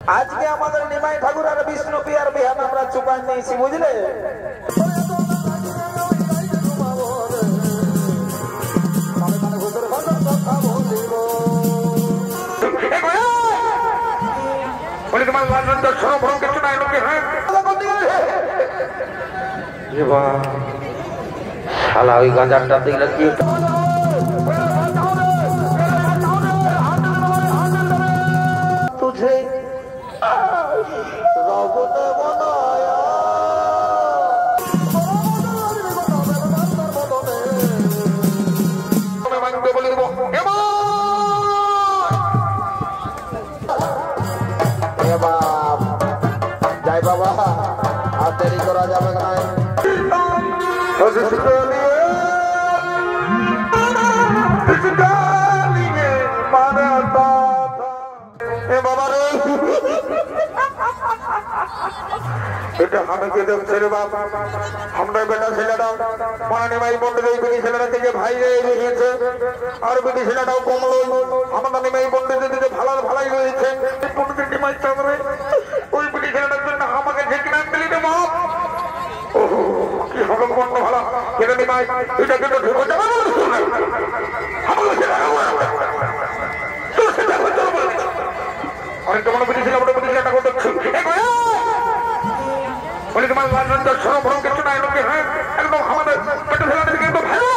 আজকে আমাদের নিমাই ঠাকুর আর বিষ্ণু পিয়ার বিহান আমরা চুপাই নিয়েছি বুঝলে। শালা ওই গাঁজারটা দেখলে কি तुझे रब ने बनाया मांगते बोले बाप जय बाबा আর দেরি করা যাবে না। এটা আমাকে দেখছে রে বাপ, আমরা বেটা ছেলেটা মানে ভাই বন্ধু এই বেটি ছেলেটা থেকে ভাই রয়েছে আর বেটি ছেলেটাও কমলো আমাদের নিমাই বন্ধু দিতে ভালো ভালাই রয়েছে পনেরো নিমাই চাঁদরে ওই বেটি ছেলেটার জন্য আমাকে ঝেঁকে নাম দিলি রে বাপ। ও কি হবে বন্ধ ভালো এটা নিমাই এটা কিন্তু ঢুকে যাবে অনেকটা মনে বেটি ছেলে বেটি ছেলেটা করতে বলে তোমার সর্বভরম কিছু নাই লোকে হ্যাঁ একদম আমাদের পেটে ছেলেদের কিন্তু ভালো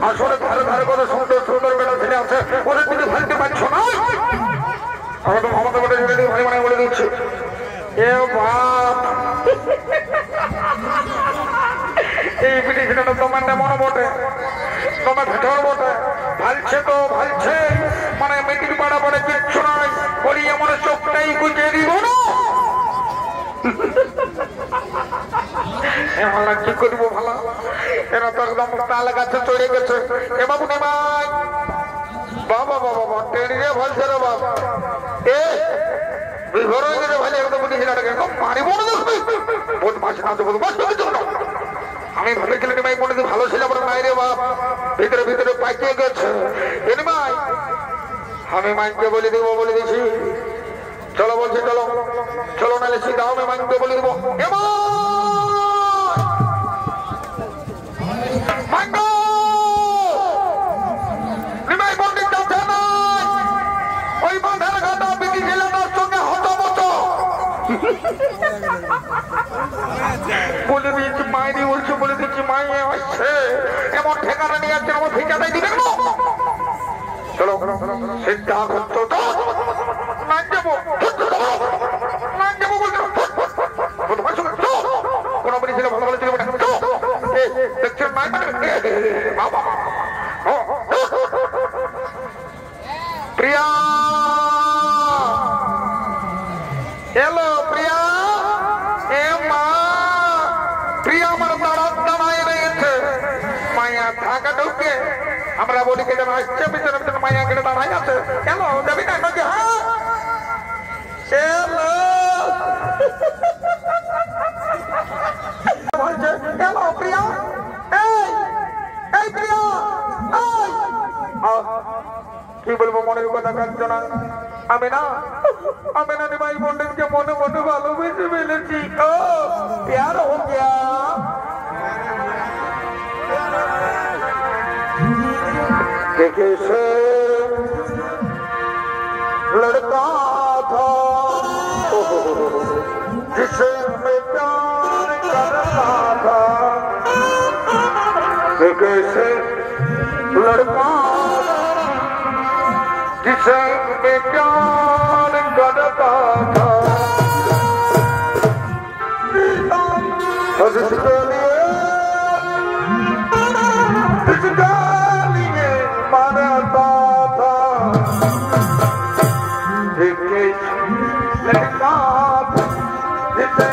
আসলে ধারে ধারে কত সুন্দর সুন্দর বেটা ছেলে আছে ওদের কিন্তু ভালতে পারছো না একদম আমাদের পেটে ছেলে ভাই মানে বলে দিচ্ছি এ বাপ এই পিঠে ছেলেটা তোমার মনে বটে তোমার ভেতর বটে ভালছে তো ভালছে মানে মেটির পাড়া পড়ে কিচ্ছু নয় বলি আমার চোখটাই গুঁজে দিব না কি করবো ভালো এরা তো একদম তাল গাছে চড়ে গেছে এ বাবু নিমাই বাবা বাবা বাবা টেনে ভালছে রে বাবা এ বিভোর হয়ে গেছে ভাই একদম বুঝেছিলাম একদম পারিব না বোধ পাশে না দেবো আমি ভেবেছিলাম নিমাই মনে ভালো ছিল আমার নাই রে বাপ ভিতরে ভিতরে পাইকে গেছে এ নিমাই আমি মাইকে বলে দেবো বলে দিছি চলো বলছি চলো চলো নাহলে সিধা আমি মাইকে বলে দেবো নিমাই পণ্ডিত যাচ্ছে না ওই বাঁধার ঘাটা বিটি ছেলেটার সঙ্গে হতমত বলে দিয়েছি মাইনি বলছে বলে দিচ্ছি মাই আসছে এমন ঠিকানা নিয়ে যাচ্ছে আমার ঠিকানাই দিবেন না চলো সিদ্ধা করতো তো না যাবো না যাবো বলছো কোনো বলি ছিল ভালো ভালো ছিল দেখছেন মাই বাবা প্রিয়া এলো প্রিয়া এ মা প্রিয়া আমার দাঁড়া দাঁড়ায় রয়েছে মায়া থাকা ঢুকে আমরা বলি কে যেন আসছে পিছনে পিছনে মায়া কেটে দাঁড়াই আছে কেন যাবি না নাকি হ্যাঁ প্রিয়া এই প্রিয়া কি বলবো মনের কথা কাঁদছ না আমি না নিমাই পণ্ডিতকে মনে মনে ভালোবেসে ফেলেছি ও প্যার হো গয়া कैसे लड़का था जिसे मैं प्यार करता था कैसे लड़का जिसे मैं प्यार करता था जिसके लिए मरता था लड़का जिसे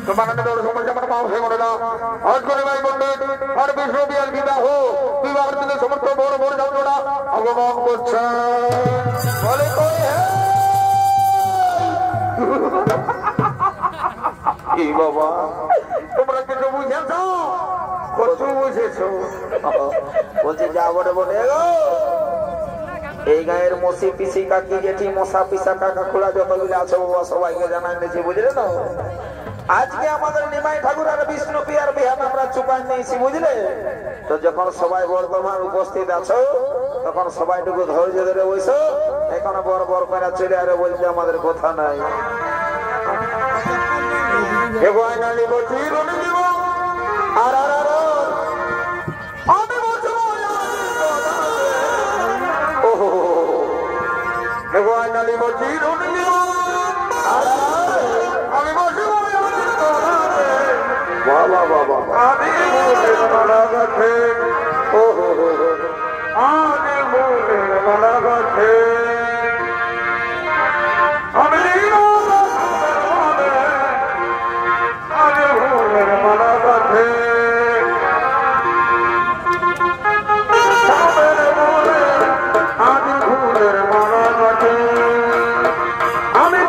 তোমার দৌড় সমস্যা আমার পাও সে করে না আজ করে ভাই পণ্ডিত আর বিশ্ব বিয়ার বিবাহের দিনে সমস্ত বড় বড় যাত্রা আগমন করছে বলে কই এই বাবা তোমরা কিছু বুঝেছ কত বুঝেছ বলছে যা বটে বটে গো এই গায়ের মসি পিসি কাকি জেঠি মশা পিসা কাকা খোলা যতগুলো আছে বাবা সবাইকে জানাই দিয়েছি বুঝলে না আজকে আমাদের নিমাই ঠাকুর আর বিষ্ণু পিয়ার বিহান আমরা চুপাই নিয়েছি বুঝলে তো যখন সবাই বর্তমান উপস্থিত আছো তখন সবাইটুকু ধৈর্য ধরে বসো এখন বড় বড় করে চলে আরে বলতে আমাদের কথা নাই বাবা বাবা আমি মালা গাছে ও আমি মালা গাছে আমি মালা গাছে আমি ফুলের মালা গাছে আমি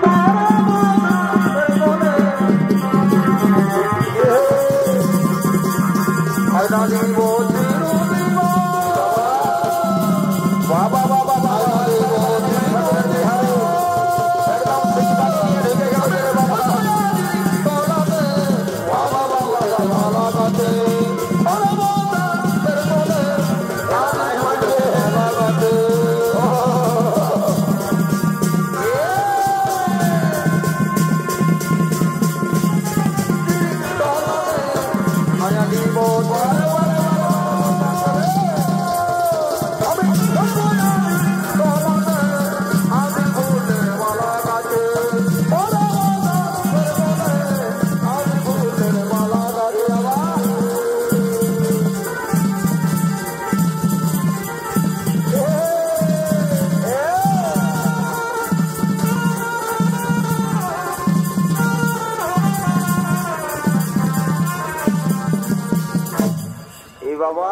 বাবা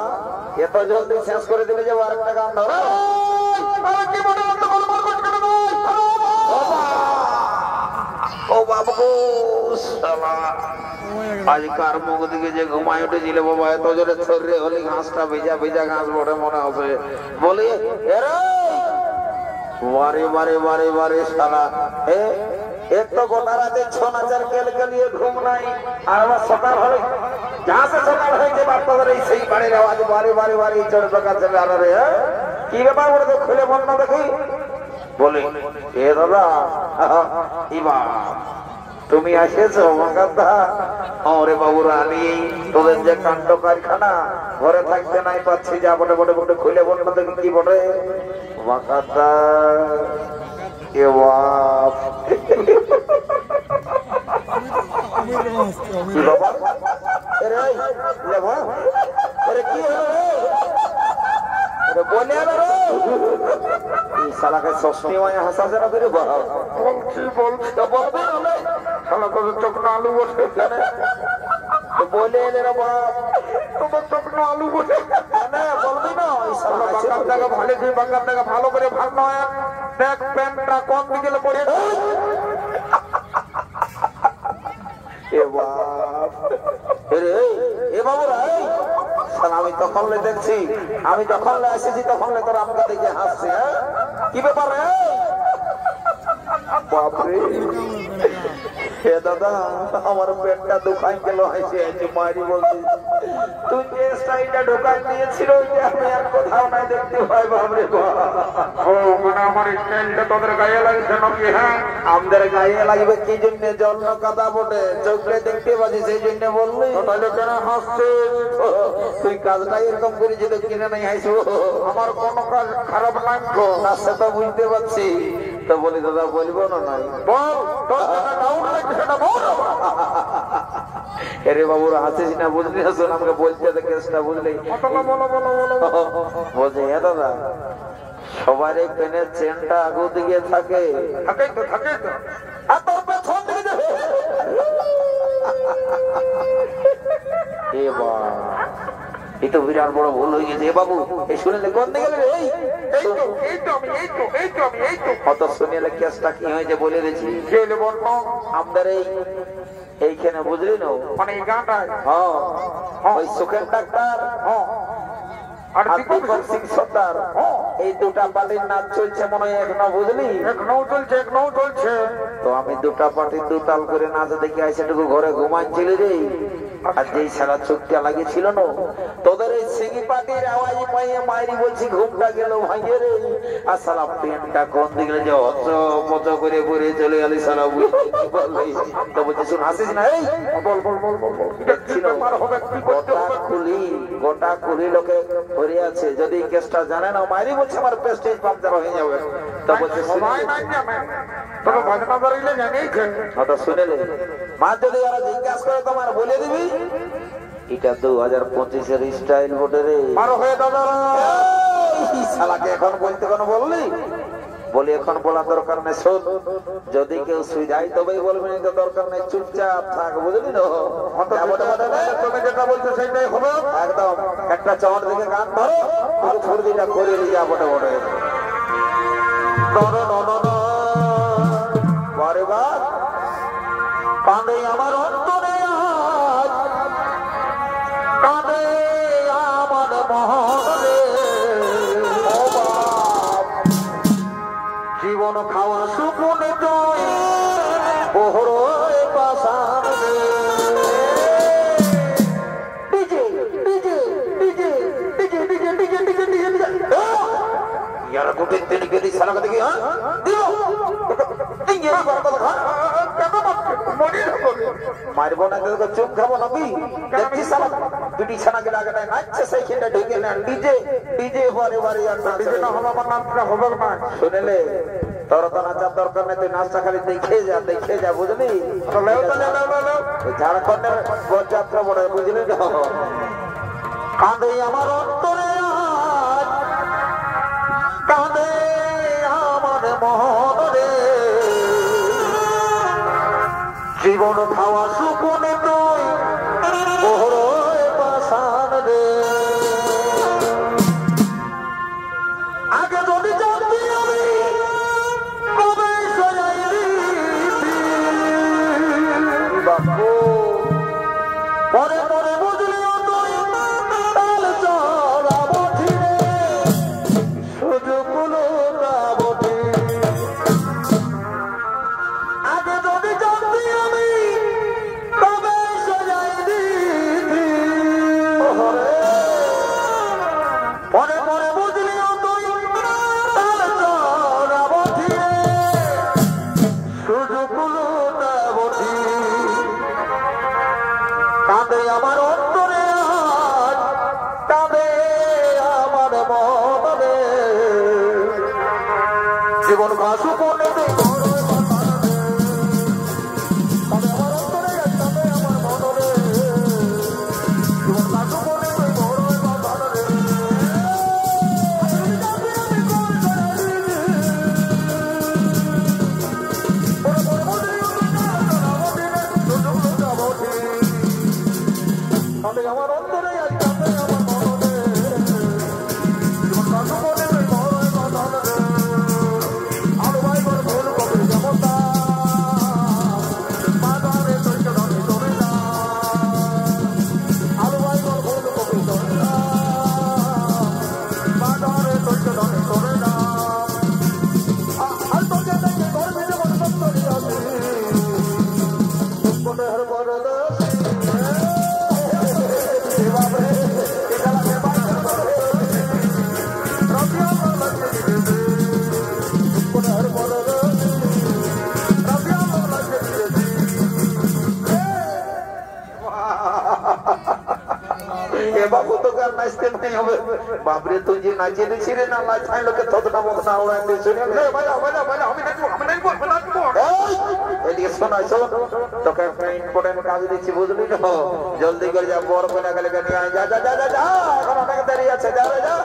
এত জলদি শেষ করে দিলে যে আরেকটা গান ধরো ও বাবু আজকার মুখ দিকে যে ঘুমায় উঠেছিল বাবা এত জোরে শরীরে হলে ঘাসটা ভেজা ভেজা ঘাস বটে মনে হবে বলি বারে বারে বারে বারে সালা एक तो गोटा राते 6 नजर केल के लिए घूम नहीं और सकाल हले जहां से सकाल है के बात कर रही सही बड़े आवाज बारे बारे बारे चढ़ लगा चला रहे हैं की ব্যাপার বলে তো খুলে বল না দেখি বলে এ দাদা ইবা তুমি আসেছো মাকাদা ওরে বাবু রানী তোদের যে কাণ্ড কারখানা ঘরে থাকতে নাই পাচ্ছি যা বটে বটে বটে খুলে বল না দেখি কি বটে মাকাদা এ বাপ কি বাবা আরে লে বাবা আরে কি হলো আরে বলে না রে এই শালা কে সস্তি মায়া হাসা জরা করে বাবা বলছি বলবে না শালা তো চোখ না আলু বসে তো বলে নে রে বাবা তো চোখ না আলু বসে না বলবি না এই শালা বাকার জায়গা ভালো কি বাকার জায়গা ভালো করে ভাগ না হয় দেখ প্যান্টটা কোন দিকে পড়ে এ বাপ রে এ বাবু রে শালা আমি তখন লে দেখছি আমি যখন লে এসেছি তখন লে তোর আমাকে দেখে হাসছে কি ব্যাপার রে বাপ রে হে দাদা আমার পেটটা দুখাই গেল হইছে যে মারি বলছি তুই যে স্টাইলটা ঢোকাই দিয়েছিল ওইটা আমি আর কোথাও নাই দেখতে পাই বাপ রে বাপ ও মানে আমার স্টাইলটা তোদের গায়ে লাগছে নাকি হ্যাঁ আমাদের গায়ে লাগবে কি জন্য জল কাদা বটে চোখে দেখতে পাচ্ছি সেই জন্য বললি তাহলে কেন হাসছিস তুই কাজটাই এরকম করেছিস তো কিনে নাই হাসবো আমার কোনো কাজ খারাপ নাই তো না সেটা বুঝতে পারছি তো বলি দাদা বলবো না নাই বল তোর ডাউন লাগছে না বল আরে বাবুরা হাসিস না বুঝলি না শোন আমাকে বলতে দে কেসটা বুঝলি বলো বলো বলো বলো বুঝে দাদা সবার এই পেনের চেনটা আগু দিকে থাকে থাকে তো আর তোর পেছন দিকে যাবে এই তো বিরাট বড় ভুল হয়ে গেছে বাবু। এই শুনলে কোন দিকে গেলে অত শুনলে কেসটা কি হয়েছে বলে দিয়েছি। আমাদের এইখানে বুঝলি না মানে এই গানটা ওই সুখের ডাক্তার আর সিং সর্দার এই দুটা পার্টির নাচ চলছে মনে হয় এখনো বুঝলি। এখনো চলছে তো আমি দুটা পার্টির দুতাল করে নাচ দেখে সেটুকু ঘরে ঘুমাচ্ছিল রে। আর যেই সারা চোখটা লাগিয়েছিল না তোদের এই সিঙ্গি পার্টির আওয়াজ পাইয়ে মাইরি বলছি ঘুমটা গেল ভাঙিয়ে রে। আর সারা পেনটা কোন দিকে যে অত মত করে ঘুরে চলে গেলি সারা বললি তো বলছি শুন হাসিস না এই বল দেখছিল গোটা কুলি লোকে ভরে আছে। যদি কেসটা জানে না মাইরি বলছে আমার প্রেস্টিজ পাঞ্চার হয়ে যাবে। তো বলছে শুনেলে মা যদি ওরা জিজ্ঞাসা করে তোমার বলে দিবি এটা 2025-এর স্টাইল ভোটে রে শালাকে এখন বলতে কোনো বললি বলি এখন বলা দরকার নেই। শোন যদি কেউ শুয়ে যায় তবেই বলবি না, তো দরকার নেই চুপচাপ থাক বুঝলি তো। তুমি যেটা বলছো সেটাই হবে একদম। একটা চট দিকে গান ধরো আর ফুর্দিটা করে নিয়ে যা বটে বটে কাঁদে আমার অন্তরে কাঁদে আমার মহরে জীবন খাওয়া সুপুনে ওহরে পাশান DJ DJ DJ DJ DJ DJ DJ DJ यार गोटे तेरी गेली साला कते की हां दियो इंगे बात खा केनो मरी मारबो ना तो चुप खाबो नबी देखि साला दुटी छाना के लागे नाच से खेंडा ढोके ना डीजे डीजे बारे बारे यार डीजे ना हवा पर नाम होबे ना सुनेले তোর তো নাচার দরকার নেই, তুই নাচটা খালি দেখে যা বুঝলি। ঝাড়খণ্ডের যাত্রা বড় বুঝলি না। কাঁদে আমার অন্তরে কাঁদে আমার মহরে জীবন খাওয়া সুপনে তুই ওহরে পাশান রে। আগে যদি জানতি আমি কবে সজাই বাপু পরে পরে বুঝলিও তুই তাল চড়া বঠি রে শুধু কুলো না বঠি। আগে যদি জানতি আমি কবে সজাই দিতি পরে পরে বুঝলিও তুই তাল চড়া বঠি রে শুধু কুলো না বঠি। কাঁদে আমার অন্তরে আজ কাঁদে আমার মনে জীবন ঘাসু পড়ে আমার অন্তরে আলু ভাই ভুল কবে যেমন बाबू तो कर नाचते नहीं होवे बाबरे तू जी नाचे दे छिरे ना लाज फाइन लोके थोदना मोदना उड़ा दे सुने ले बजा हम नहीं बोल एदिके सुना सो तो के इम्पोर्टेंट काज दिछि बुझली न जल्दी कर जा बोर कोना गले के निया जा जा जा जा এখন অনেক দেরি আছে যা রে যা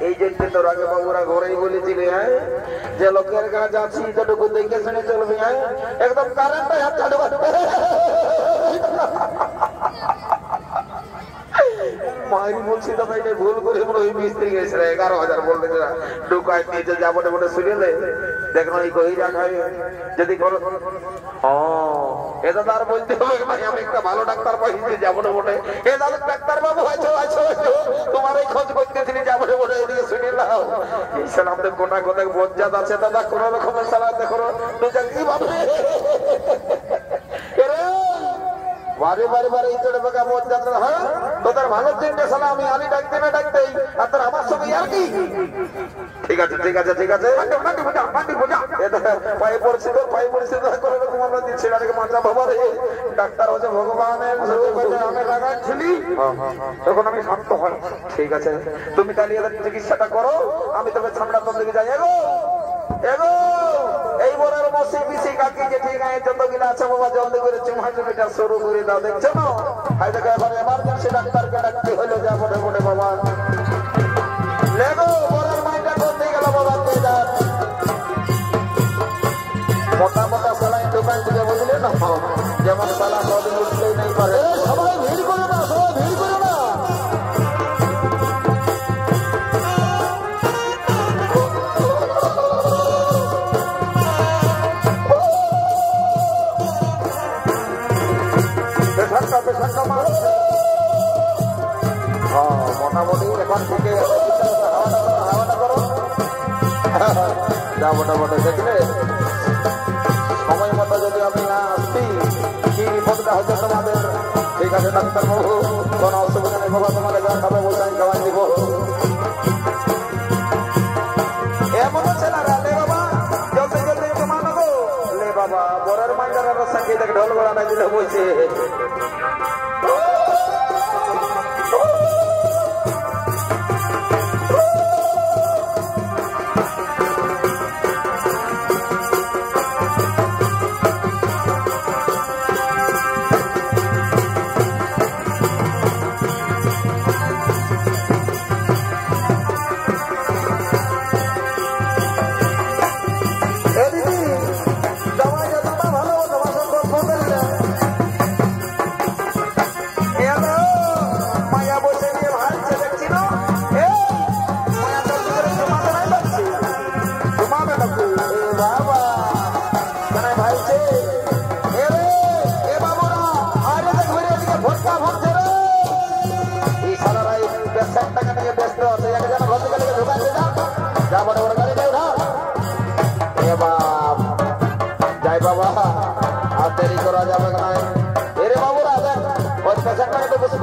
এই জন্য তোর আগে বাবুরা ঘরেই বলেছিলে হ্যাঁ যে লোকের কাজ আছি যতটুকু দেখে শুনে চলবে হ্যাঁ একদম কারেন্ট হাত চালু মায়ের বলছি তো ভাই ভুল করে বলে ওই মিস্ত্রি গেছিল 11,000 বলতে ঢুকায় নিচে যাবো বলে শুনেলে দেখো এই কই রাখায় যদি করো এটা তার বলতে হবে ভাই আমি একটা ভালো ডাক্তার পাইছি যাবো না বলে এ দাদা ডাক্তার বাবু আছো আছো তোমার এই খোঁজ করতেছিলি যাবো না বলে এদিকে শুনে নাও ইসলামদের কোনা কোথায় বজ্জাত আছে দাদা কোন রকমের সালাত দেখো তুই জানি বাবু বারে বারে বারে ইতড়ে বাকা বজ্জাত হ্যাঁ তোদের ভালো চিন্তা সালা আমি আলী ডাকতে না ডাকতেই আর তোর আমার সঙ্গে আর কি ঠিক আছে ঠিক আছে ঠিক আছে পায়ে পড়ছি তো করে রকম আমরা দিচ্ছি আগে মাথা বাবা রে ডাক্তার হচ্ছে ভগবানের আমি লাগাচ্ছিলি তখন আমি শান্ত হই ঠিক আছে তুমি তাহলে এদের চিকিৎসাটা করো আমি তবে সামনে তোর দিকে যাই এগো এগো এই বড়ের বসে বিসি কাকি যে ঠিক আছে যতগুলো আছে বাবা জলদি করে চুমাচুমিটা শুরু করে দাও দেখছো না হাই দেখো এবার এমার্জেন্সি ডাক্তারকে ডাকতে হলো যা বটে বটে বাবা লেগো বড়ের মাইটা করতে গেল বাবা মোটা মোটা সালাই দোকান থেকে বুঝলে না যেমন সালা কদিন উঠতেই নেই পারে সবাই ভিড় করো না সবাই ভিড় করো না মোটামুটি এখন থেকে হাওয়াটা করো যা মোটামুটি দেখলে সময় মতো যদি আমি না আসছি কি বিপদটা হচ্ছে তোমাদের ঠিক আছে ডাক্তারবাবু কোনো অসুবিধা নেই বাবা তোমাদের যা খাবে বলতে আমি খাওয়াই দিব এমন হচ্ছে না রে বাবা জলদি জলদি জমা নেবো লে বাবা বড়ের মাইন্ডারের সঙ্গে দেখ ঢোল গোড়া দিলে বলছে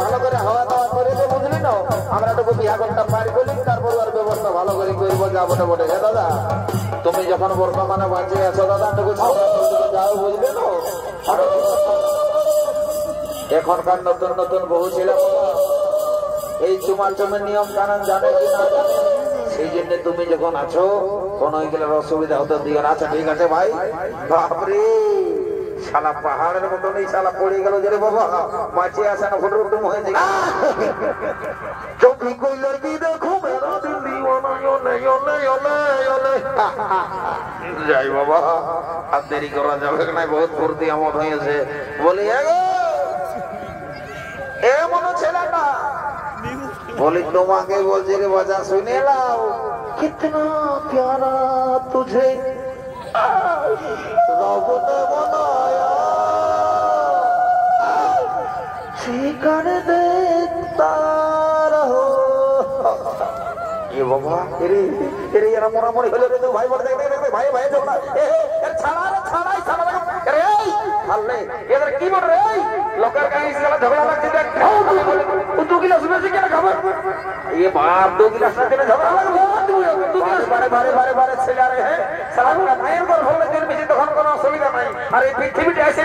ভালো করে হাওয়া দাওয়া করে দিয়ে বুঝলি না আমরা একটু বিয়া ঘন্টা পার করি তারপর আর ব্যবস্থা ভালো করে করবো যা বটে বটে হ্যাঁ দাদা তুমি যখন বর্তমানে বাঁচিয়ে আছো দাদা টুকু যাও বুঝলে না এখনকার নতুন নতুন বহু ছেলে এই চুমাচুমের নিয়ম কানুন জানে কি না জানে সেই জন্য তুমি যখন আছো কোন এগুলোর অসুবিধা হতে দিও না আচ্ছা ঠিক আছে ভাই বাপরে শালা পাহাড়ের মতন এই শালা পড়ে গেল যে রে বাবা বাঁচিয়ে আসে না ফটো টুম হয়ে যায় যদি কই লড়কি দেখো মেরা দিল দিওয়ানা ওলে যাই বাবা আর দেরি করা যাবে না বহুত ফুর্তি আমোদ হয়েছে বলি এমন ছেলেটা বলি তোমাকে বলছি রে বাজা শুনে লাও কিতনা প্যারা তুঝে রব ने बना বাবা এরে এরে এরা মোরামরি হলো রে তো ভাই বড় দেখে দেখে ভাই ভাই ঝগড়া এর ছাড়া রে ছাড়াই ছাড়া রে এই আল্লে এদের কি বল রে লোকের গায়ে ইসলা ঝগড়া লাগছে দেখ ও 2 গিলাস বেশি কেন খাবে এ বাপ 2 গিলাস না দিলে ঝগড়া লাগবে 2 গিলাস বারে ছেলে রে হ্যাঁ সারা ভাইয়ের ঘর হলে দিন বেশি তখন কোনো অসুবিধা নাই আর এই পৃথিবীতে এসে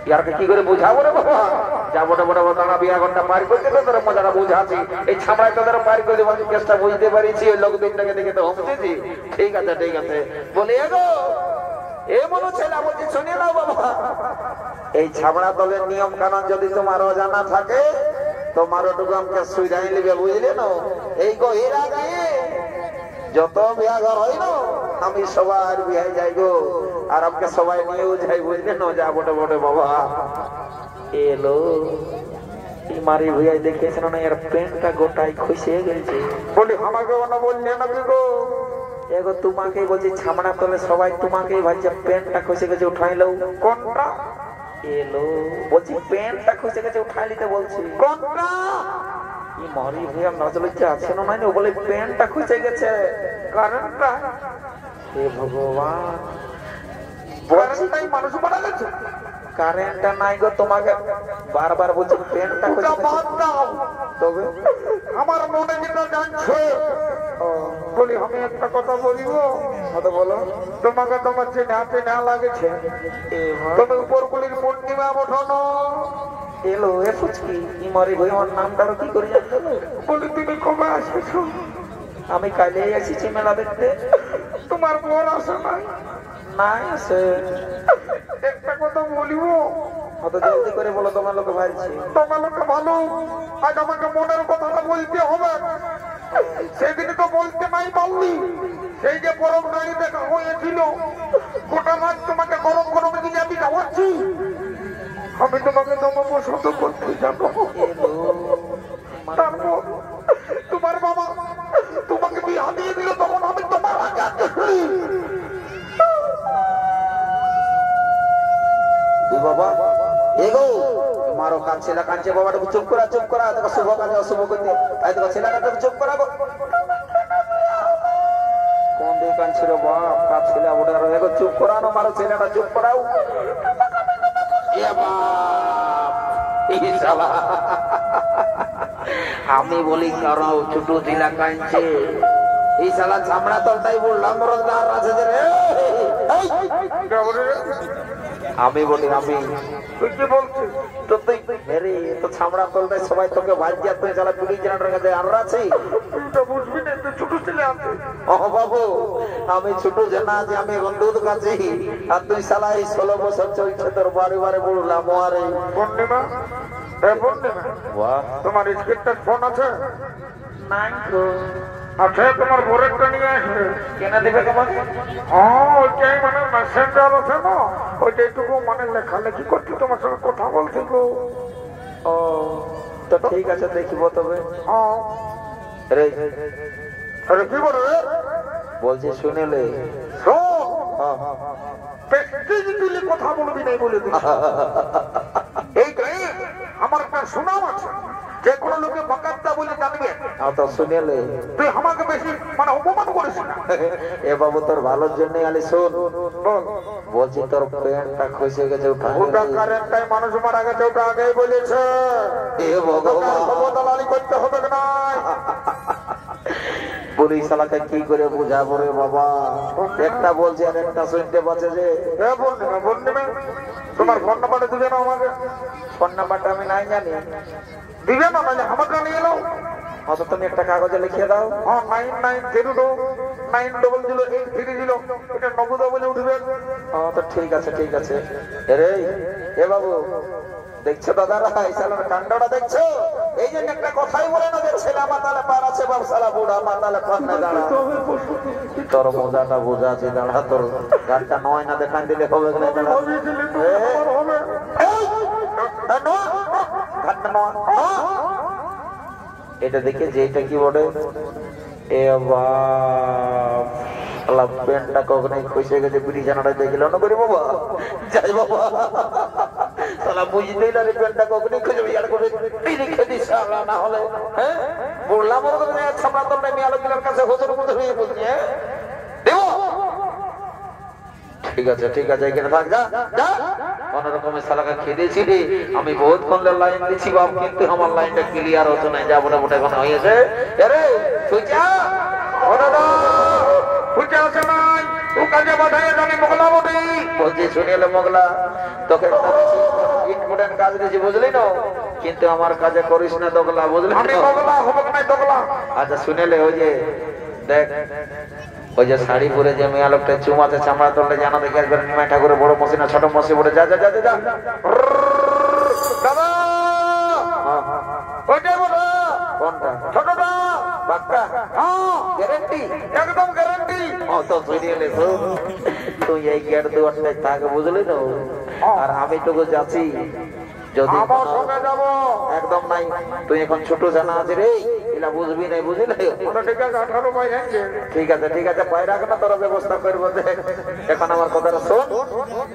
ইয়ারকে কি করে বুঝাবো রে বাবা যা বড় বড় বড় বিয়া ঘন্টা পার করতে তো তোরা মজাটা বুঝাছি এই ছামড়ায় তোদের পার করে দেবার চেষ্টা বুঝতে পারিছি ওই লোক দুটাকে দেখে তো হমতেছি ঠিক আছে বলে এগো এ মনো ছেলে বলছি শুনে নাও বাবা এই ছামড়া দলের নিয়ম কানুন যদি তোমার অজানা থাকে তোমার ওটুকু আমাকে সুইধাই লিবে বুঝলে না এই গো এর আগে যত বিয়া ঘর হইল আমি সবার বিয়ায় যাই গো আর আমাকে সবাই নিয়েও যাই বুঝলে না যা বটে বটে বাবা এলো মারি ভুইয়াই দেখেছেন না এর প্যান্টটা গোটাই খুশে গেছে বলি আমাকে না বললে না কি গো এগো তোমাকেই বলছি ছামড়া তলে সবাই তোমাকেই ভাবছে প্যান্টটা খুশে গেছে উঠাই লও কোনটা এলো বলছি প্যান্টটা খুশে গেছে উঠাই নিতে বলছি কোনটা কি মারি ভুইয়া নজলতে আছে না নাই বলে প্যান্টটা খুশে গেছে কারণটা হে ভগবান বলছিটাই মানুষ মারা গেছে কারেন্টটা নাই গো তোমাকে বারবার বলছি প্যান্টটা খুশে গেছে বাদ দাও তবে আমার মনে যেটা জানছে বলি আমি একটা কথা বলিব তো বলো তোমাকে তোমার চেনে হাতে না লাগেছে তুমি উপরকুলির পূর্ণিমা ওঠানো এলো এ ফুচকি ইমারি ভাই আমার নামটারও কি করে জানতে বলি তুমি কবে আসেছো আমি কালে এসেছি মেলা দেখতে তোমার বর আসে নাই নাই আসে একটা কথা বলিব অত জলদি করে বলো তোমার লোকে ভাইছি তোমার লোকে ভালো আজ আমাকে মনের কথাটা বলতে হবে সেদিন তো বলতে নাই পারলি সেই যে গরম গাড়ি দেখা হয়েছিল গোটা রাত তোমাকে গরম গরম দিকে আমি খাওয়াচ্ছি আমি তোমাকে তোমার পছন্দ করতে যাবো তারপর তোমার বাবা তোমাকে বিয়ে দিয়ে দিল তখন আমি তোমার বাবা এগো তোমারও কাঁদছে বাবা চুপ করা দেখো শুভ কাজে অশুভ করতে তাই দেখো ছেলেটাকে চুপ করাবো কোন দিকে কাঁদছিল বাপ কাপ ছেলে ওটা এগো চুপ করানো মারো ছেলেটা চুপ করাও আমি বলি কারো ছোট ছেলে কাঁদছে এই শালা চামড়া তলটাই বললাম আছে যে রে আমি বলি আমি তুই কি বলছিস তো তুই মেরে তো ছামড়া তলটাই সবাই তোকে ভাজিয়া তুই শালা পুলিশ জানার কাছে আমরা আছি তুই তো বুঝবি না তুই ছোট ছেলে আছে ও বাবু আমি ছোট জানা যে আমি বন্ধুর কাছে আর তুই শালা এই 16 বছর চলছে তোর বারে বললাম আরে পূর্ণিমা পূর্ণিমা বাহ তোমার স্ক্রিপ্টের ফোন আছে নাই গো আছে তোমার বোরেরটা নিয়ে আসবে কেনা দেবে তোমাকে হ্যাঁ ওইটাই মানে মেসেঞ্জার আছে না ওইটাইটুকু মানে লেখালেখি করছি তোমার সঙ্গে কথা বলছি গো ও তো ঠিক আছে দেখিব তবে হ্যাঁ রে আরে কি বলে বলছি শুনেলে দিলে কথা বলবি নাই বলে দিল এইটাই আমার একটা সুনাম আছে যে কোনো লোকে বাকাত্তা বলে জানবে তো শুনেলে তুই আমাকে বেশি মানে অপমান করিস না এ বাবু তোর ভালোর জন্য আলি শোন বল বলছি তোর প্যান্টটা খসে গেছে ওটা কারেন্টটাই মানুষ মারা গেছে ওটা আগেই বলেছে এ ভগবান খবরদারি করতে হবে না পুলিশ শালাকে কি করে বুঝাবো রে বাবা একটা বলছে আর একটা শুনতে পাচ্ছে যে বলবে তোমার ফোন নাম্বারটা দিবে না আমাকে ফোন নাম্বারটা আমি নাই জানি দিবে না মানে আমাকে নিয়ে নাও অত তুমি একটা কাগজে লিখিয়ে দাও হ্যাঁ 9902900830 এটা নগদ বলে উঠবে তো ঠিক আছে রে এ বাবু দেখছো দাদারা এই শালার কাণ্ডটা দেখছো এই জন্য একটা কথাই বলে না যে ছেলে মাতালে পার আছে বাবসালা বুড়া মাতালে পার না দাঁড়া তোর মজাটা বোঝা আছে দাঁড়া তোর গাড়িটা নয় না দেখান দিলে হবে না দাঁড়া এটা দেখে যে এটা কি বলে এ বাবা প্যান্টটা কখনোই খুশে গেছে বিড়ি জানাটা দেখলো না করি বাবা যাই বাবা শালা বুঝতেই না রে পেনটা কখনই খুঁজে ইয়ার করে রেখে দিস শালা না হলে হ্যাঁ বললাম ওর কথা ছামড়া তোমরা মিয়া লোকের কাছে হুজুর মতো হয়ে বলছি হ্যাঁ দেব ঠিক আছে এখানে থাক যা যা কোন রকমের শালাকে খেয়ে দিয়েছি রে আমি বহুত কোন লাইন দিছি বাপ কিন্তু আমার লাইনটা ক্লিয়ার হতো না যা মোটামুটি এখন হয়েছে আরে তুই যা ও দাদা ফুচা আছে নাই ও কাজে বাধায় জানি মোগলা বটি বলছি শুনে এলো মোগলা তোকে ইম্পর্টেন্ট কাজ দিয়েছি বুঝলি না কিন্তু আমার কাজে করিস না দোগলা বুঝলি আমি মোগলা হবো না দোগলা আচ্ছা শুনেলে ওই যে দেখ ওই যে শাড়ি পরে যে মেয়া লোকটা চুমাতে চামড়া তোলে জানা দেখে আসবে নিমাই ঠাকুরের বড় মসি না ছোট মসি বলে যা যা যা যা দাদা ওইটা বলো কোনটা ছোটটা বাক্কা হ্যাঁ গ্যারান্টি একদম গ্যারান্টি ও তো ফিরিয়ে তো তুই এই গেট দুয়ারটায় থাক বুঝলি তো আর আমি তোকে যাচ্ছি যদি আমার সঙ্গে যাব একদম নাই তুই এখন ছোট জানা আছে রে এলা বুঝবি নাই বুঝলি ওটা ঠিক আছে 18 পাই আছে ঠিক আছে পাই রাখ না তোর ব্যবস্থা করবো এখন আমার কথাটা শোন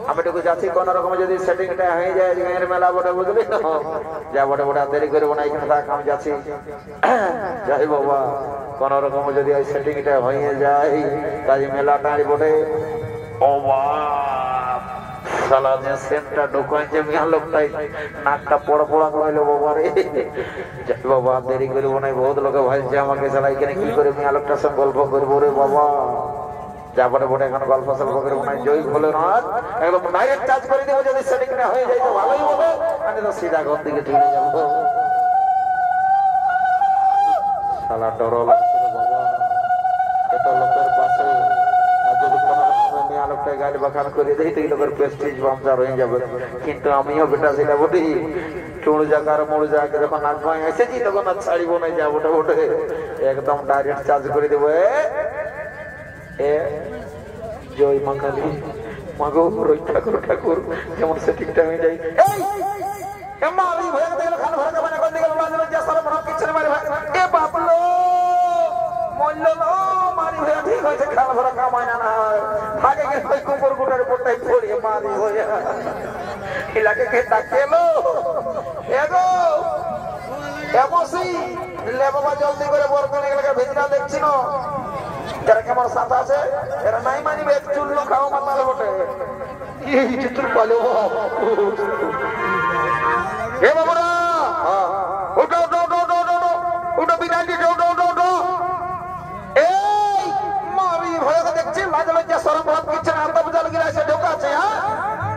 আমি তোকে যাচ্ছি কোন রকম যদি সেটিংটা হয়ে যায় গায়ের মেলা বটে বুঝলি তো যা বটে বটে দেরি করবো না এখানে থাক আমি যাচ্ছি যাই বাবা কোন রকম যদি ওই সেটিংটা হয়ে যায় কাজে মেলাটা বটে ও শালা যে সেন্টটা ঢোকায় যে মিয়া লোকটাই নাকটা পোড়া পোড়া করাইলো বাবা রে যাই বাবা দেরি করবো না বহুত লোকে ভাইছে আমাকে শালা এখানে কি করে মিয়া লোকটার সঙ্গে গল্প করবো রে বাবা যা পরে পরে এখন গল্প সল্প করবো না জয় বলে না একদম ডাইরেক্ট চার্জ করে দেবো যদি সেটিংটা হয়ে যায় তো ভালোই বলে আমি তো সিধা ঘর দিকে চলে যাবো শালা ডর লাগছে বাবা এত লোকের পাশে গাড়ি বাখান করে দেয় তো লোকের প্রেস্টিজ বামচার হয়ে যাবে কিন্তু আমিও বেটা সেটা বলি চুড় জায়গার মোড় জায়গা যখন আগে এসেছি তখন আর ছাড়িব না যাবো ওটা একদম ডাইরেক্ট চার্জ করে দেবো এ জয় মা কালী মাগো রই ঠাকুর ঠাকুর যেমন সেটিংটা হয়ে যায় জলদি করে বরকনে ভেতরা দেখছি না যারা কেমন সাথে আছে এরা নাই মানিবে চুল্লু খাও মাতাল বটে এই চিত্র পালো এ বাবুরা ওটো ওটো ওটো ওটো ওটো বিনাজি ওটো ওটো ওটো এই মারি ভয় দেখছি লাজ লজ্জা শরম ভাব কিছু না আন্দা বুঝাল গিলা এসে ঢোকাছে হ্যাঁ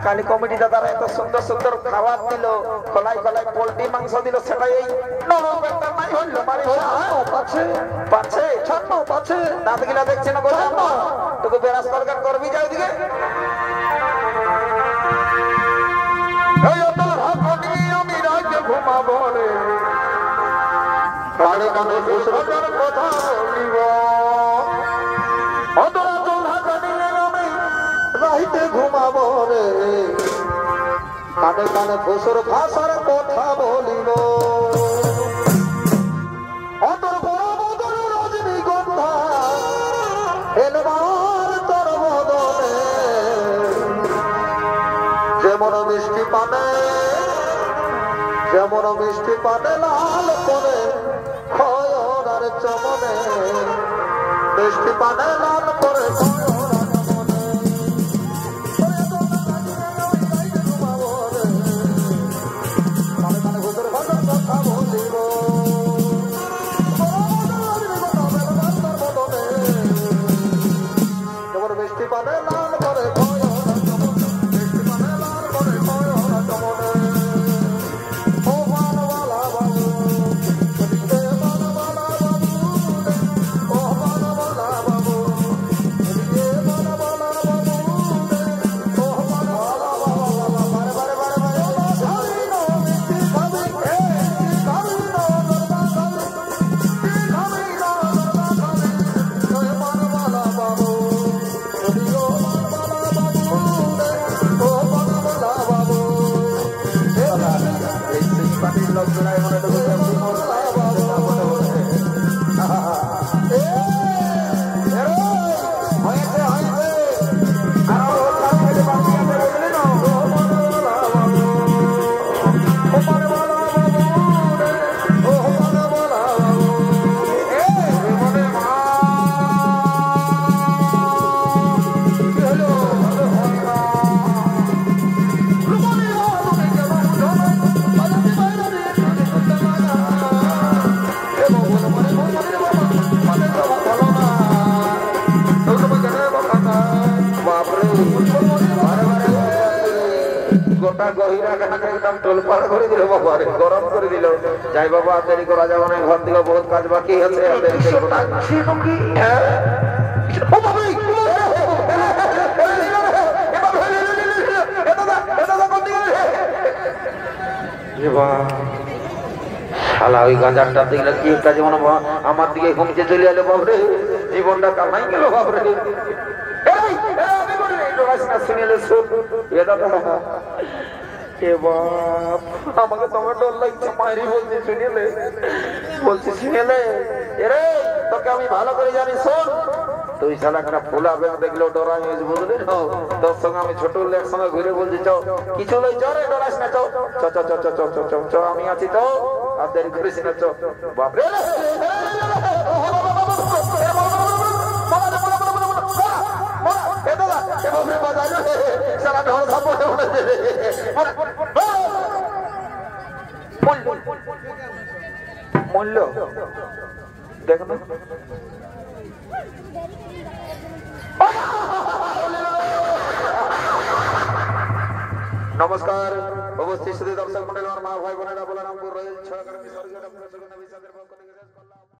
কালি কমিটি দাদারা এত সুন্দর সুন্দর খাবার দিল কলাই কলাই পোল্ট্রি মাংস দিল সেটাই এই নরম একটা নাই হইল মারি পাচ্ছে পাচ্ছে ছন্ন পাচ্ছে দাঁত গিলা দেখছি না গোটা তোকে বেরাস দরকার করবি যাই দিকে এই তোর হাত নিয়ে আমি রাজ্যে ঘুমাবো রে কানে কানে সুসরজার কথা বলিব অতরা তোর হাত নিয়ে আমি রাইতে ঘুমাবো রে কানে কানে ফুসুর ভাষার কথা বলিব অতর বড় বদর রজনীগন্ধা এলবার তোর বদনে যেমন মিষ্টি পানে লাল করে খয়রার চমনে মিষ্টি পানে লাল করে গোটা গহিরা কানাকে একদম টোলপাড় করে দিল বাবা রে, গরম করে দিল। যাই বাবা, দেরি করা যাবে না, ঘর থেকে বহুত কাজ বাকি আছে। শালা ওই গাঁজারটা দেখলে কি একটা যেমন আমার দিকে ঘুমছে চলে এলো বাবরে, জীবনটা কামাই গেল বাবরে। আমাকে তোমার ডর লাগছে, মায়েরই বলছি শুনেলে, বলছি শুনেলে এরে তোকে আমি ভালো করে জানি, শোন তুই শালা একটা ফুলা ব্যাগ দেখলেও ডরাই বুঝলি না, তোর সঙ্গে আমি ছোট হলে একসঙ্গে ঘুরে বলছি চ কিছু লই, চ রে ডরাস না, চ চ চ চ চ চ চ চ আমি আছি তো, আর দেরি করিস না, চ বাপরে। মূল্য দেখো না, নমস্কার উপস্থিত দর্শক মন্ডল, মা ভাই বোনেরা, বলরামপুর রয়েল 6 গ্রামে স্বর্গীয় ডক্টর সুগন্ধ বিশ্বাসের পক্ষ থেকে